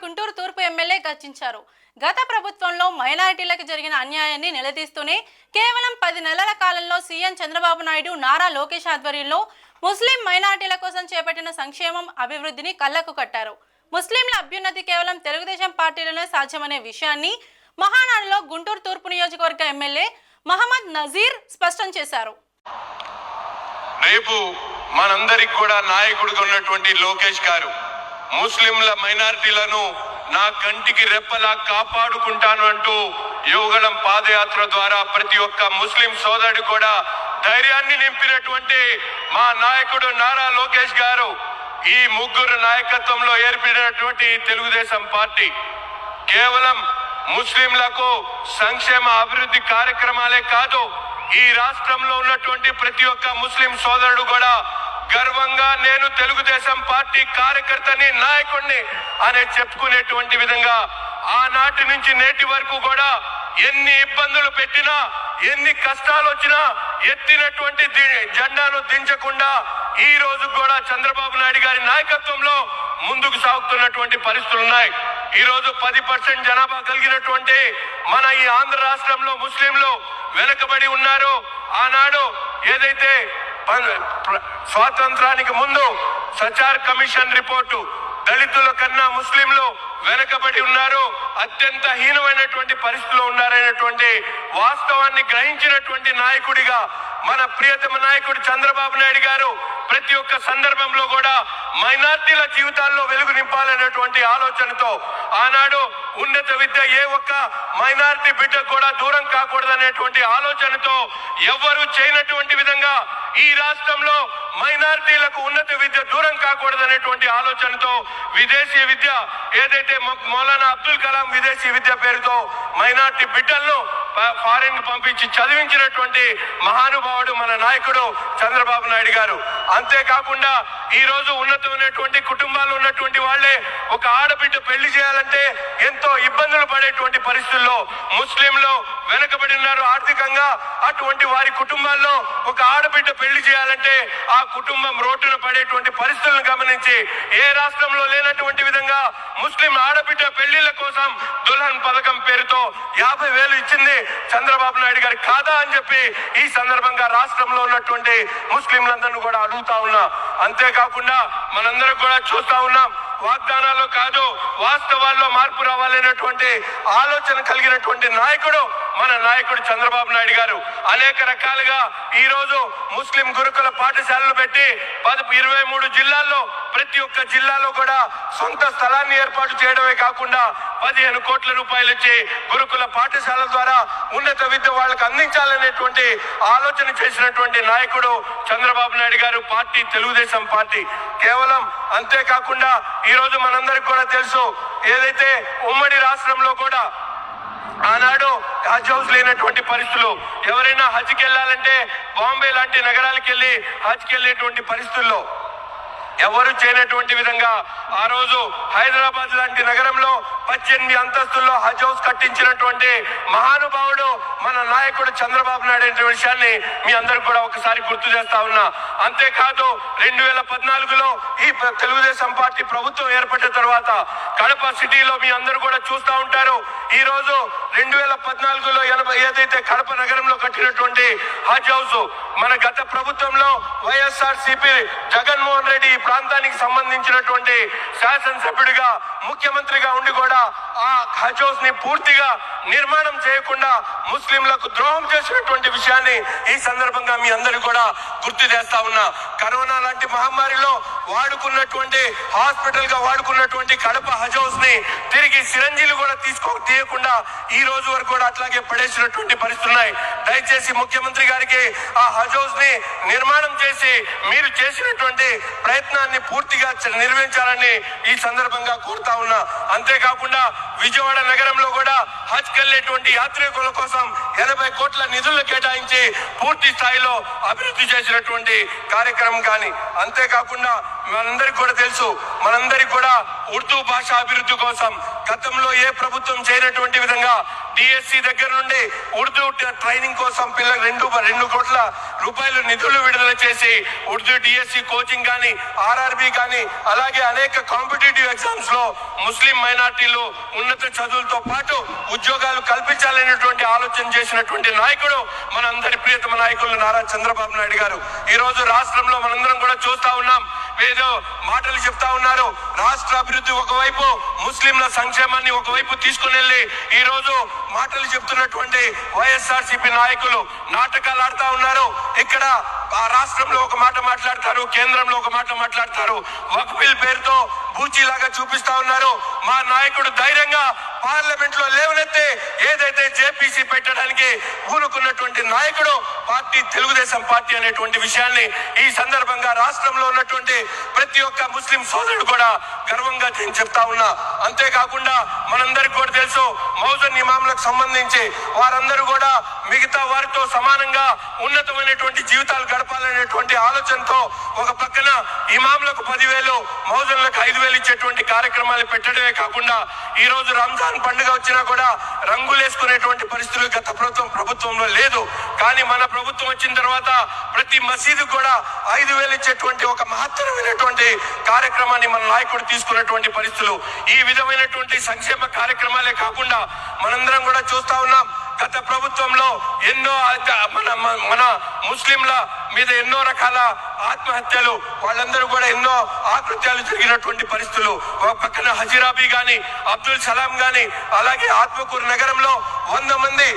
గుంటూరు తూర్పు ఎమ్మెల్యే గర్జించారు. గత ప్రభుత్వంలో మైనారిటీలకు జరిగిన అన్యాయాన్ని నిలదీస్తూనే కేవలం 10 నెలల కాలంలో సీఎం చంద్రబాబు నాయుడు, నారా లోకేష్ ఆధ్వర్యంలో ముస్లిం మైనారిటీల కోసం చేపట్టిన సంక్షేమం, అభివృద్ధిని కళ్లకు కట్టారు. ముస్లింల అభ్యున్నతి కేవలం తెలుగుదేశం పార్టీలోనే సాధ్యమనే విషయాన్ని మహానాడులో గుంటూరు తూర్పు నియోజకవర్గ ఎమ్మెల్యే మహమ్మద్ నజీర్ స్పష్టం చేశారు. రేపు మనందరికి కూడా నాయకుడిగా ఉన్నటువంటి లోకేష్ గారు ముస్లింల మైనారిటీలను నా కంటికి రెప్పలా కాపాడుకుంటాను అంటూ యువగళం పాదయాత్ర ద్వారా ప్రతి ఒక్క ముస్లిం సోదరుడు కూడా ధైర్యాన్ని నింపినటువంటి మా నాయకుడు నారా లోకేష్ గారు ఈ ముగ్గురు నాయకత్వంలో ఏర్పడినటువంటి తెలుగుదేశం పార్టీ కేవలం ముస్లింలకు సంక్షేమ అభివృద్ధి కార్యక్రమాలే కాదు, ఈ రాష్ట్రంలో ఉన్నటువంటి ప్రతి ఒక్క ముస్లిం సోదరుడు కూడా గర్వంగా నేను తెలుగుదేశం పార్టీ కార్యకర్తని, నాయకుడిని అనే చెప్పుకునేటువంటి విధంగా ఆనాటి నుంచి నేటి వరకు కూడా ఎన్ని ఇబ్బందులు పెట్టినా, ఎన్ని కష్టాలు వచ్చినా ఎత్తినటువంటి జెండాను దించకుండా ఈ రోజు కూడా చంద్రబాబు నాయుడు గారి నాయకత్వంలో ముందుకు సాగుతున్నటువంటి పరిస్థితులు ఉన్నాయి. ఈ రోజు 10% జనాభా కలిగినటువంటి మన ఈ ఆంధ్ర రాష్ట్రంలో ముస్లింలు వెనుకబడి ఉన్నారు. ఆనాడు ఏదైతే స్వాతంత్రానికి ముందు సచార్ కమిషన్ రిపోర్టు దళితుల కన్నా ముస్లింలు వెనుకబడి ఉన్నారు, అత్యంత హీనమైనటువంటి పరిస్థితిలో ఉన్నారనేటువంటి వాస్తవాన్ని గ్రహించినటువంటి నాయకుడిగా మన ప్రియతమ నాయకుడు చంద్రబాబు నాయుడు గారు ప్రతి ఒక్క సందర్భంలో కూడా మైనార్టీల జీవితాల్లో వెలుగు నింపాలనేటువంటి ఆలోచనతో ఆనాడు ఉన్నత విద్య ఏ ఒక్క మైనార్టీ బిడ్డకు కూడా దూరం కాకూడదనేటువంటి ఆలోచనతో ఎవ్వరూ చేయనటువంటి విధంగా ఈ రాష్ట్రంలో మైనార్టీలకు ఉన్నత విద్య దూరం కాకూడదనేటువంటి ఆలోచనతో విదేశీ విద్య ఏదైతే మౌలానా అబ్దుల్ కలాం విదేశీ విద్య పేరుతో మైనార్టీ బిడ్డలను ఫారెన్ పంపించి చదివించినటువంటి మహానుభావుడు మన నాయకుడు చంద్రబాబు నాయుడు గారు. అంతేకాకుండా ఈ రోజు ఉన్నతమైనటువంటి కుటుంబాలు ఉన్నటువంటి వాళ్ళే ఒక ఆడబిడ్డ పెళ్లి చేయాలంటే ఎంతో ఇబ్బందులు పడేటువంటి పరిస్థితుల్లో ముస్లింలు వెనుకబడి ఉన్నారు ఆర్థికంగా. అటువంటి వారి కుటుంబాల్లో ఒక ఆడబిడ్డ పెళ్లి చేయాలంటే ఆ కుటుంబం రోడ్డున పడేటువంటి పరిస్థితులను గమనించి ఏ రాష్ట్రంలో లేనటువంటి విధంగా ముస్లిం ఆడబిడ్డ పెళ్లిళ్ల కోసం దుల్హన్ పథకం పేరుతో 50,000 ఇచ్చింది చంద్రబాబు నాయుడు గారి కాదా అని చెప్పి ఈ సందర్భంగా రాష్ట్రంలో ఉన్నటువంటి ముస్లింలందరినీ కూడా అడుగుతా ఉన్నా. అంతేకాకుండా మనందరం కూడా చూస్తా ఉన్నాం, వాగ్దానాలు కాదు వాస్తవాల్లో మార్పు రావాలనేటువంటి ఆలోచన కలిగినటువంటి నాయకుడు మన నాయకుడు చంద్రబాబు నాయుడు గారు. అనేక రకాలుగా ఈ రోజు ముస్లిం గురుకుల పాఠశాలలు పెట్టి 23 జిల్లాల్లో ప్రతి ఒక్క జిల్లాలో కూడా సొంత స్థలాన్ని ఏర్పాటు చేయడమే కాకుండా 15 కోట్ల రూపాయలు ఇచ్చి గురుకుల పాఠశాలల ద్వారా ఉన్నత విద్య వాళ్ళకు అందించాలనేటువంటి ఆలోచన చేసినటువంటి నాయకుడు చంద్రబాబు నాయుడు గారు పార్టీ తెలుగుదేశం పార్టీ. కేవలం అంతేకాకుండా ఈ రోజు మనందరికి కూడా తెలుసు, ఏదైతే ఉమ్మడి రాష్ట్రంలో కూడా ఆనాడు హజ్ హౌస్ లేనటువంటి పరిస్థితులు, ఎవరైనా హజ్కి వెళ్ళాలంటే బాంబే లాంటి నగరాలకు వెళ్ళి హజ్కి వెళ్ళేటువంటి పరిస్థితుల్లో ఎవరు చేయనటువంటి విధంగా ఆ రోజు హైదరాబాద్ లాంటి నగరంలో 18 అంతస్తుల్లో హజ్ హౌస్ కట్టించినటువంటి మహానుభావుడు మన నాయకుడు చంద్రబాబు నాయుడు అనే విషయాన్ని మీ అందరికి కూడా ఒకసారి గుర్తు చేస్తా ఉన్నా. అంతేకాదు 2014లో ఈ తెలుగుదేశం పార్టీ ప్రభుత్వం ఏర్పడిన తర్వాత కడప సిటీలో మీ అందరూ కూడా చూస్తూ ఉంటారు. ఈ రోజు 2014లో ఏదైతే కడప నగరంలో కట్టినటువంటి హజ్ హౌస్ మన గత ప్రభుత్వంలో వైఎస్ఆర్సీపీ జగన్మోహన్ రెడ్డి ఈ ప్రాంతానికి సంబంధించినటువంటి శాసనసభ్యుడిగా ముఖ్యమంత్రిగా ఉండి కూడా ఆ హజ్ హౌస్ ని పూర్తిగా నిర్మాణం చేయకుండా ముస్లింలకు ద్రోహం చేసినటువంటి విషయాన్ని ఈ సందర్భంగా మీ అందరికీ కూడా గుర్తు చేస్తా ఉన్నా. కరోనా లాంటి మహమ్మారిలో వాడుకున్నటువంటి హాస్పిటల్ గా వాడుకున్నటువంటి కడప హజ్ హౌస్ ని తిరిగి సిరంజీలు కూడా తీయకుండా ఈ రోజు వరకు కూడా అట్లాగే పడేసినటువంటి పరిస్థితులు ఉన్నాయి. దయచేసి ముఖ్యమంత్రి గారికి ఆ హజ్ హౌస్ ని నిర్మాణం చేసి మీరు చేసినటువంటి ప్రయత్నాన్ని పూర్తిగా నిర్వహించాలని ఈ సందర్భంగా కోరుతా ఉన్నా. అంతేకాకుండా విజయవాడ నగరంలో కూడా హజ్ కెళ్లేటువంటి యాత్రికుల కోసం 80 కోట్ల నిధులను కేటాయించి పూర్తి స్థాయిలో అభివృద్ధి చేసినటువంటి కార్యక్రమం. కానీ అంతేకాకుండా మనందరికి కూడా తెలుసు, మనందరికి కూడా ఉర్దూ భాష అభివృద్ధి కోసం గతంలో ఏ ప్రభుత్వం చేయనటువంటి విధంగా డిఎస్సి దగ్గర నుండి ఉర్దూ ట్రైనింగ్ కోసం పిల్లలకు 2 కోట్ల రూపాయలు నిధులు విడుదల చేసి ఉర్దూ డిఎస్సి కోచింగ్ కానీ ఆర్ఆర్బి కానీ అలాగే అనేక కాంపిటేటివ్ ఎగ్జామ్స్ లో ముస్లిం మైనార్టీలు ఉన్నత చదువులతో పాటు ఉద్యోగాలు కల్పించాలనేటువంటి ఆలోచన చేసినటువంటి నాయకుడు మనందరి ప్రియతమ నాయకులు నారా చంద్రబాబు నాయుడు గారు. ఈ రోజు రాష్ట్రంలో మనందరం కూడా చూస్తా ఉన్నాం, ఏదో మాటలు చెప్తా ఉన్నారు. రాష్ట్ర అభివృద్ధి ఒకవైపు, ముస్లింల సంక్షేమాన్ని ఒకవైపు తీసుకుని వెళ్ళి ఈ రోజు మాటలు చెప్తున్నటువంటి వైఎస్ఆర్సీపీ నాయకులు నాటకాలు ఆడుతా ఉన్నారు. ఇక్కడ ఆ రాష్ట్రంలో ఒక మాట మాట్లాడతారు, కేంద్రంలో ఒక మాట మాట్లాడతారు. వక్ఫ్ బిల్ పేరుతో బూచీలాగా చూపిస్తా ఉన్నారు. మా నాయకుడు ధైర్యంగా పార్లమెంట్ లో లేవనెత్తి ఏదైతే జేపీసీ పెట్టడానికి ఊరుకున్నటువంటి నాయకుడు పార్టీ తెలుగుదేశం పార్టీ అనేటువంటి విషయాన్ని ఈ సందర్భంగా రాష్ట్రంలో ఉన్నటువంటి ప్రతి ఒక్క ముస్లిం సోదరుడు కూడా గర్వంగా నేను చెప్తా ఉన్నా. అంతేకాకుండా మనందరికి కూడా తెలుసు, మౌజన్ ఇమాంలకు సంబంధించి వారందరూ కూడా మిగతా వారితో సమానంగా ఉన్నతమైనటువంటి జీవితాలు గడపాలనేటువంటి ఆలోచనతో ఒక పక్కన ఇమాంలకు 10,000, మౌజన్లకు 5,000 ఇచ్చేటువంటి కార్యక్రమాలు పెట్టడమే కాకుండా ఈ రోజు రంజాన్ పండుగ వచ్చినా కూడా రంగులేసుకునేటువంటి పరిస్థితులు గత ప్రభుత్వంలో లేదు. కానీ మన ప్రభుత్వం వచ్చిన తర్వాత ప్రతి మసీదు కూడా 5,000 ఇచ్చేటువంటి ఒక మహత్తరమైనటువంటి కార్యక్రమాన్ని మన నాయకుడు తీసుకున్నటువంటి పరిస్థితులు. ఈ విధమైనటువంటి సంక్షేమ కార్యక్రమాలే కాకుండా మనందరం కూడా చూస్తా ఉన్నాం, గత ప్రభుత్వంలో ఎన్నో మన ముస్లింల మీద ఎన్నో రకాల ఆత్మహత్యలు, వాళ్ళందరూ కూడా ఎన్నో ఆకృత్యాలు జరిగినటువంటి పరిస్థితులు. ఒక పక్కన హజీరాబీ గాని, అబ్దుల్ సలాం గాని, అలాగే ఆత్మకూరు నగరంలో 100 మంది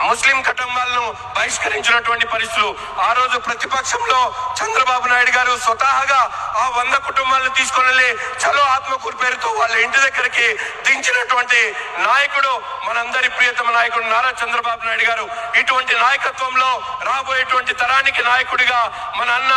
ముస్లిం కుటుంబాలను బహిష్కరించినటువంటి పరిస్థితులు. ఆ రోజు ప్రతిపక్షంలో చంద్రబాబు నాయుడు గారు స్వతహాగా ఆ 100 కుటుంబాలను తీసుకొని వెళ్ళి చలో ఆత్మకూరు పేరుతో వాళ్ళ ఇంటి దగ్గరికి దించినటువంటి నాయకుడు మనందరి ప్రియతమ నాయకుడు నారా చంద్రబాబు నాయుడు గారు. ఇటువంటి నాయకత్వంలో రాబోయేటువంటి తరానికి నాయకుడిగా మన అన్న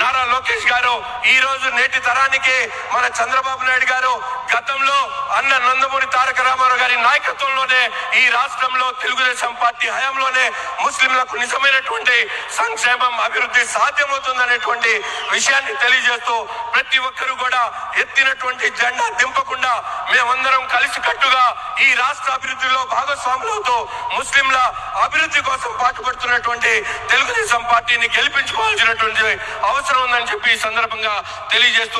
నారా లోకేష్ గారు, ఈ రోజు నేటి తరానికి మన చంద్రబాబు నాయుడు గారు, గతంలో అన్న నందమూరి తారక రామారావు గారి నాయకత్వంలోనే ఈ రాష్ట్రంలో తెలుగుదేశం పార్టీ హయాంలోనే ముస్లింలకు నిజమైనటువంటి సంక్షేమం, అభివృద్ధి సాధ్యమవుతుందనేటువంటి విషయాన్ని తెలియజేస్తూ ప్రతి ఒక్కరు కూడా ఎత్తినటువంటి జెండా దింపకుండా మేమందరం కలిసికట్టుగా ఈ రాష్ట్ర అభివృద్ధిలో భాగస్వాములవుతూ ముస్లింల అభివృద్ధి కోసం పాటుపడుతున్నటువంటి తెలుగుదేశం పార్టీని గెలిపించుకోవాల్సినటువంటి అవసరం ఉందని చెప్పి ఈ సందర్భంగా తెలియజేస్తూ